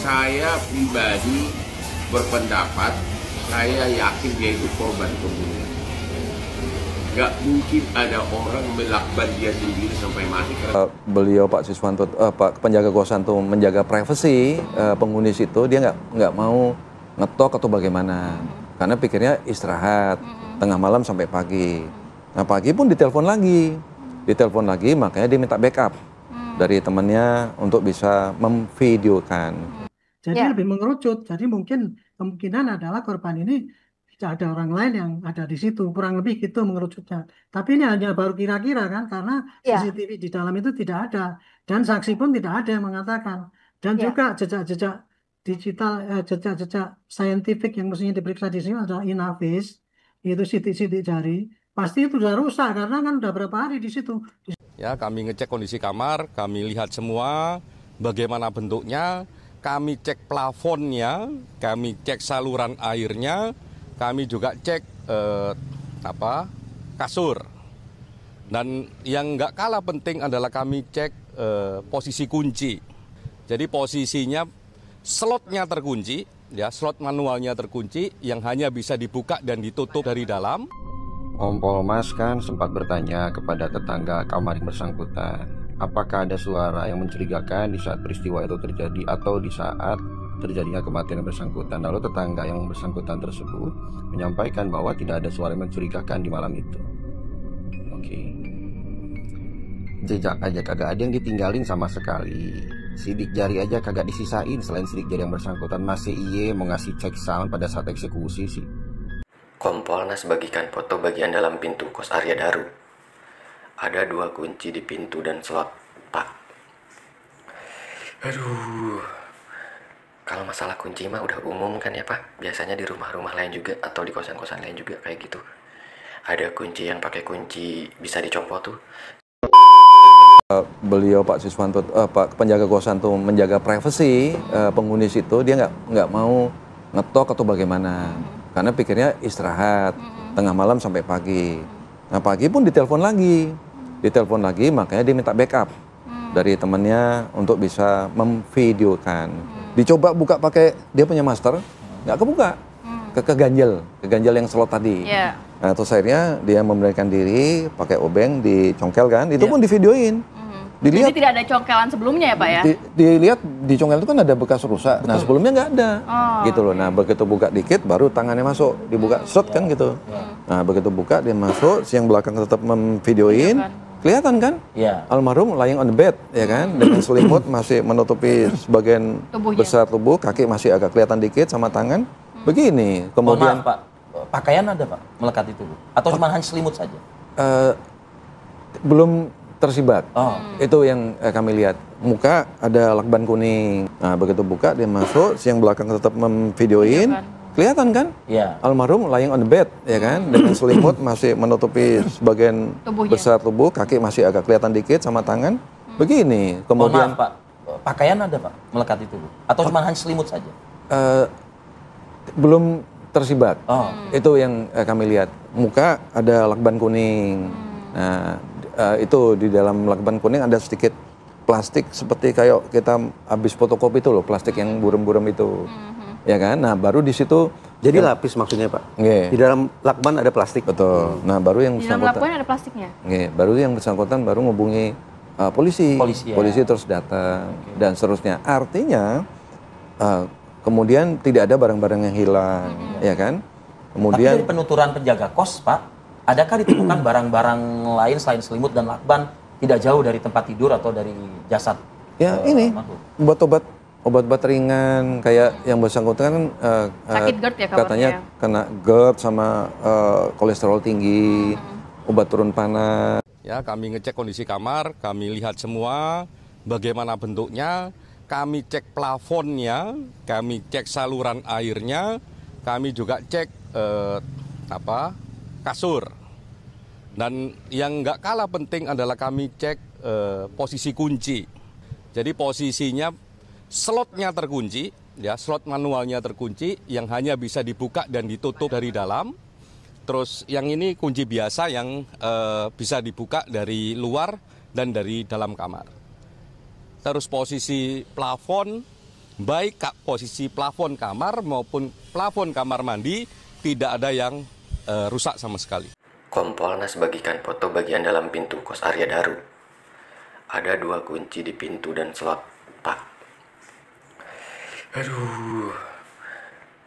Saya pribadi berpendapat, saya yakin dia itu korban pembunuhan. Gak mungkin ada orang melakban dia sendiri sampai mati. Beliau Pak Siswanto, Pak penjaga kosan tuh menjaga privasi penghuni situ, dia nggak mau ngetok atau bagaimana, karena pikirnya istirahat tengah malam sampai pagi. Nah pagi pun ditelepon lagi, makanya dia minta backup dari temannya untuk bisa memvideokan. Jadi lebih mengerucut. Jadi mungkin kemungkinan adalah korban ini tidak ada orang lain yang ada di situ. Kurang lebih gitu mengerucutnya. Tapi ini hanya baru kira-kira kan, karena CCTV di dalam itu tidak ada. Dan saksi pun tidak ada yang mengatakan. Dan juga jejak-jejak digital, jejak-jejak saintifik yang mestinya diperiksa di sini adalah inavis, itu sidik-sidik jari. Pasti itu sudah rusak karena kan udah berapa hari di situ. Ya, kami ngecek kondisi kamar, kami lihat semua bagaimana bentuknya, kami cek plafonnya, kami cek saluran airnya, kami juga cek kasur. Dan yang nggak kalah penting adalah kami cek posisi kunci. Jadi posisinya slotnya terkunci, ya slot manualnya terkunci, yang hanya bisa dibuka dan ditutup dari dalam. Kompolmas kan sempat bertanya kepada tetangga kamar yang bersangkutan, apakah ada suara yang mencurigakan di saat peristiwa itu terjadi atau di saat terjadinya kematian yang bersangkutan. Lalu tetangga yang bersangkutan tersebut menyampaikan bahwa tidak ada suara yang mencurigakan di malam itu. Oke. Jejak aja kagak ada yang ditinggalin sama sekali. Sidik jari aja kagak disisain selain sidik jari yang bersangkutan. Masih mau ngasih cek sound pada saat eksekusi sih. Kompolnas bagikan foto bagian dalam pintu kos Arya Daru. Ada 2 kunci di pintu dan slot, Pak. Aduh. Kalau masalah kunci mah udah umum kan ya Pak. Biasanya di rumah-rumah lain juga atau di kosan-kosan lain juga kayak gitu. Ada kunci yang pakai kunci bisa dicopot tuh. Beliau Pak Siswanto, Pak penjaga kosan tuh menjaga privasi penghuni situ, dia nggak mau ngetok atau bagaimana, karena pikirnya istirahat tengah malam sampai pagi. Nah pagi pun ditelepon lagi, makanya dia minta backup dari temannya untuk bisa memvideokan. Dicoba buka pakai dia punya master, nggak kebuka, keganjel yang slot tadi. Nah terus akhirnya dia memberanikan diri pakai obeng dicongkelkan, itu pun divideoin. Dilihat, jadi tidak ada congkelan sebelumnya ya Pak ya? Dilihat di congkel itu kan ada bekas rusak. Nah sebelumnya nggak ada, gitu loh. Nah begitu buka dikit, baru tangannya masuk, dibuka shot kan gitu. Nah begitu buka dia masuk, si yang belakang tetap memvideoin. Kelihatan kan? Almarhum lying on the bed, ya kan? Dengan selimut masih menutupi sebagian besar tubuh, kaki masih agak kelihatan dikit sama tangan. Begini, kemudian Pak, pakaian ada Pak melekat itu, atau cuma hanya selimut saja? Belum tersibat. Itu yang kami lihat. Muka ada lakban kuning. Nah begitu buka dia masuk, si yang belakang tetap memvideoin. Kelihatan kan? Almarhum lying on the bed, ya kan? Dengan selimut masih menutupi sebagian besar tubuh, kaki masih agak kelihatan dikit sama tangan. Begini, kemudian Pak, pakaian ada Pak melekat itu, atau cuma hanya selimut saja? Belum tersibat. Itu yang kami lihat. Muka ada lakban kuning. Nah itu di dalam lakban kuning ada sedikit plastik seperti kayak kita habis fotokopi itu loh, plastik yang buram-buram itu. Ya kan? Nah baru di situ jadi lapis maksudnya Pak. Di dalam lakban ada plastik. Betul. Nah baru yang di dalam lakban ada plastiknya. Baru yang bersangkutan baru ngubungi polisi. Polisi terus datang dan seterusnya. Artinya kemudian tidak ada barang-barang yang hilang, ya kan? Kemudian tapi dari penuturan penjaga kos Pak, adakah ditemukan barang-barang lain selain selimut dan lakban tidak jauh dari tempat tidur atau dari jasad? Ya ini obat-obat ringan kayak yang bersangkutan kan sakit GERD ya katanya ya? Kena GERD sama kolesterol tinggi, obat turun panas. Ya, kami ngecek kondisi kamar, kami lihat semua bagaimana bentuknya, kami cek plafonnya, kami cek saluran airnya, kami juga cek kasur. Dan yang nggak kalah penting adalah kami cek posisi kunci. Jadi posisinya slotnya terkunci, ya slot manualnya terkunci, yang hanya bisa dibuka dan ditutup dari dalam. Terus yang ini kunci biasa yang bisa dibuka dari luar dan dari dalam kamar. Terus posisi plafon baik posisi plafon kamar maupun plafon kamar mandi tidak ada yang rusak sama sekali. Kompolnas bagikan foto bagian dalam pintu kos Arya Daru. Ada 2 kunci di pintu dan slot, Pak. Aduh,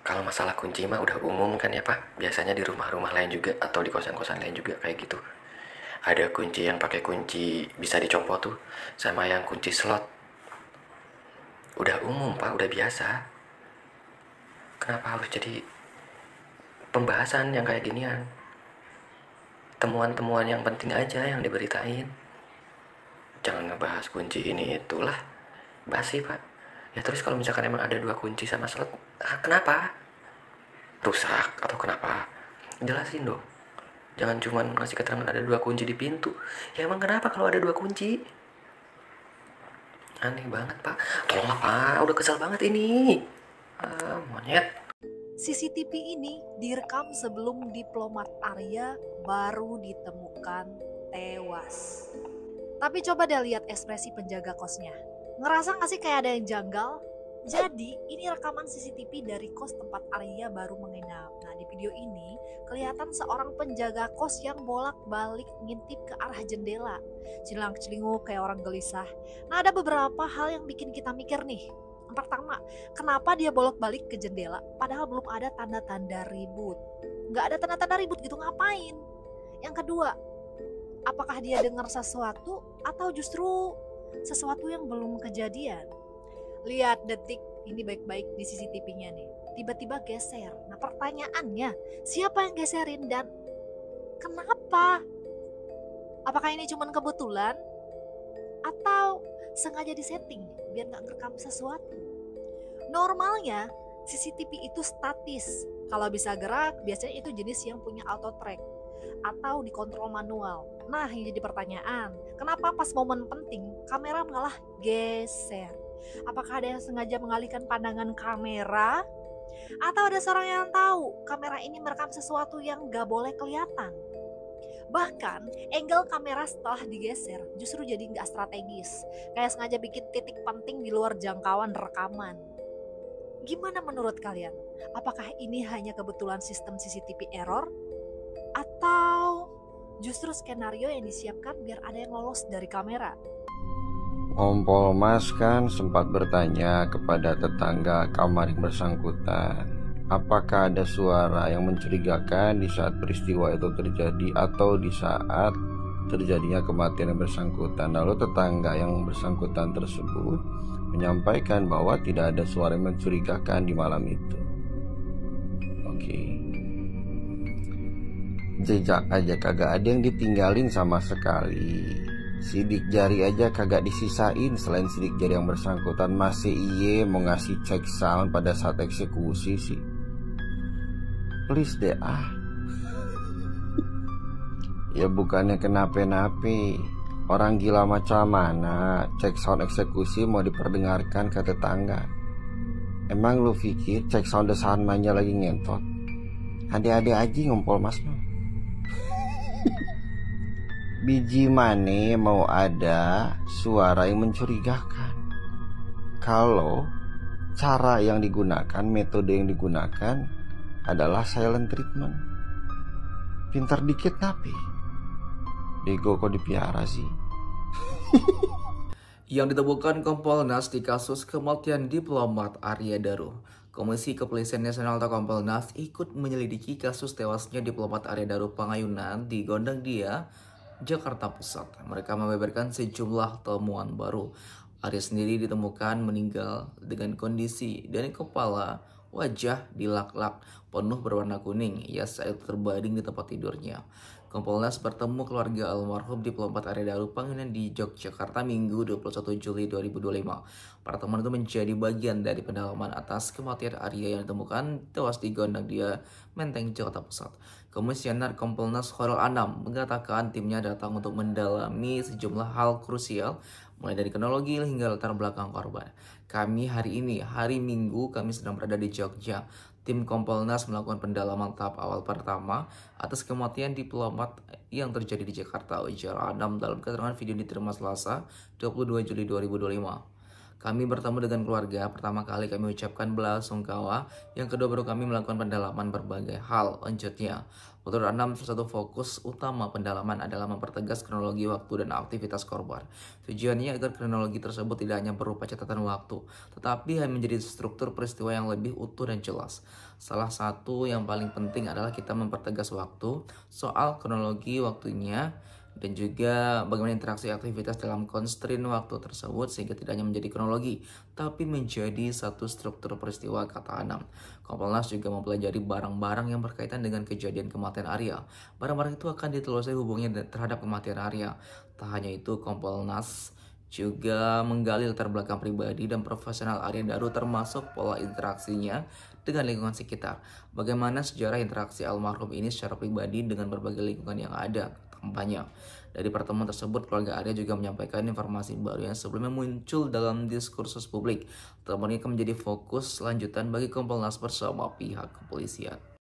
kalau masalah kunci mah udah umum kan ya Pak. Biasanya di rumah-rumah lain juga atau di kosan-kosan lain juga kayak gitu. Ada kunci yang pakai kunci bisa dicopot tuh, sama yang kunci slot. Udah umum Pak, udah biasa. Kenapa harus jadi pembahasan yang kayak ginian? Temuan-temuan yang penting aja yang diberitain. Jangan ngebahas kunci ini itulah. Basi Pak. Ya terus kalau misalkan emang ada 2 kunci sama slot, kenapa? Rusak atau kenapa? Jelasin dong. Jangan cuma ngasih keterangan ada 2 kunci di pintu. Ya emang kenapa kalau ada 2 kunci? Aneh banget Pak. Tolonglah Pak, udah kesel banget ini. Monyet. CCTV ini direkam sebelum diplomat Arya baru ditemukan tewas. Tapi coba deh lihat ekspresi penjaga kosnya. Ngerasa gak sih kayak ada yang janggal? Jadi ini rekaman CCTV dari kos tempat Arya baru menginap. Nah di video ini kelihatan seorang penjaga kos yang bolak-balik ngintip ke arah jendela. Cilang-celinguk kayak orang gelisah. Nah ada beberapa hal yang bikin kita mikir nih. Yang pertama, kenapa dia bolak-balik ke jendela padahal belum ada tanda-tanda ribut? Gak ada tanda-tanda ribut gitu, ngapain? Yang kedua, apakah dia dengar sesuatu atau justru sesuatu yang belum kejadian? Lihat detik ini baik-baik di CCTV-nya nih. Tiba-tiba geser. Nah pertanyaannya, siapa yang geserin dan kenapa? Apakah ini cuma kebetulan? Atau sengaja disetting biar gak ngerekam sesuatu? Normalnya CCTV itu statis. Kalau bisa gerak, biasanya itu jenis yang punya auto track atau dikontrol manual. Nah yang jadi pertanyaan, kenapa pas momen penting kamera malah geser? Apakah ada yang sengaja mengalihkan pandangan kamera? Atau ada seorang yang tahu kamera ini merekam sesuatu yang gak boleh kelihatan? Bahkan angle kamera setelah digeser justru jadi gak strategis. Kayak sengaja bikin titik penting di luar jangkauan rekaman. Gimana menurut kalian? Apakah ini hanya kebetulan sistem CCTV error? Atau justru skenario yang disiapkan biar ada yang lolos dari kamera? Kompolnas kan sempat bertanya kepada tetangga kamar yang bersangkutan, apakah ada suara yang mencurigakan di saat peristiwa itu terjadi atau di saat terjadinya kematian yang bersangkutan. Lalu tetangga yang bersangkutan tersebut menyampaikan bahwa tidak ada suara yang mencurigakan di malam itu. Oke. Jejak aja kagak ada yang ditinggalin sama sekali. Sidik jari aja kagak disisain selain sidik jari yang bersangkutan. Masih iye mau ngasih cek sound pada saat eksekusi sih. Please deh Ya bukannya kenapa-nape. Orang gila macam mana cek sound eksekusi mau diperdengarkan ke tetangga? Emang lu pikir cek sound desahan mainnya lagi ngentot? Ada-ada aja ngumpul mas no. Biji mane mau ada suara yang mencurigakan kalau cara yang digunakan, metode yang digunakan adalah silent treatment. Pintar dikit napi bego kok dipiara sih. Yang ditemukan Kompolnas di kasus kematian diplomat Arya Daru. Komisi Kepolisian Nasional atau Kompolnas ikut menyelidiki kasus tewasnya diplomat Arya Daru Pangayunan di Gondang Dia, Jakarta Pusat. Mereka membeberkan sejumlah temuan baru. Arya sendiri ditemukan meninggal dengan kondisi dari kepala, wajah dilak-lak penuh berwarna kuning. Ia saat terbaring di tempat tidurnya. Kompolnas bertemu keluarga almarhum diplomat Arya Daru Pangayunan di Yogyakarta Minggu 21 Juli 2025. Pertemuan itu menjadi bagian dari pendalaman atas kematian Arya yang ditemukan tewas di Gondang Dia, Menteng, Jakarta Pusat. Komisioner Kompolnas Khairul Anam mengatakan timnya datang untuk mendalami sejumlah hal krusial, mulai dari kronologi hingga latar belakang korban. Kami hari ini, hari Minggu, kami sedang berada di Jogja. Tim Kompolnas melakukan pendalaman tahap awal pertama atas kematian diplomat yang terjadi di Jakarta, ujar Anam dalam keterangan video diterima Selasa 22 Juli 2025. Kami bertemu dengan keluarga, pertama kali kami ucapkan belasungkawa, yang kedua baru kami melakukan pendalaman berbagai hal, lanjutnya. Menurut Anam, salah satu fokus utama pendalaman adalah mempertegas kronologi waktu dan aktivitas korban. Tujuannya agar kronologi tersebut tidak hanya berupa catatan waktu, tetapi hanya menjadi struktur peristiwa yang lebih utuh dan jelas. Salah satu yang paling penting adalah kita mempertegas waktu, soal kronologi waktunya, dan juga bagaimana interaksi aktivitas dalam constraint waktu tersebut sehingga tidak hanya menjadi kronologi tapi menjadi satu struktur peristiwa, kata Anam. Kompolnas juga mempelajari barang-barang yang berkaitan dengan kejadian kematian Arya. Barang-barang itu akan ditelusuri hubungannya terhadap kematian Arya. Tak hanya itu, Kompolnas juga menggali latar belakang pribadi dan profesional Arya Daru termasuk pola interaksinya dengan lingkungan sekitar. Bagaimana sejarah interaksi almarhum ini secara pribadi dengan berbagai lingkungan yang ada. Banyak. Dari pertemuan tersebut, keluarga Arya juga menyampaikan informasi baru yang sebelumnya muncul dalam diskursus publik. Pertemuan ini akan menjadi fokus lanjutan bagi Kompolnas bersama pihak kepolisian.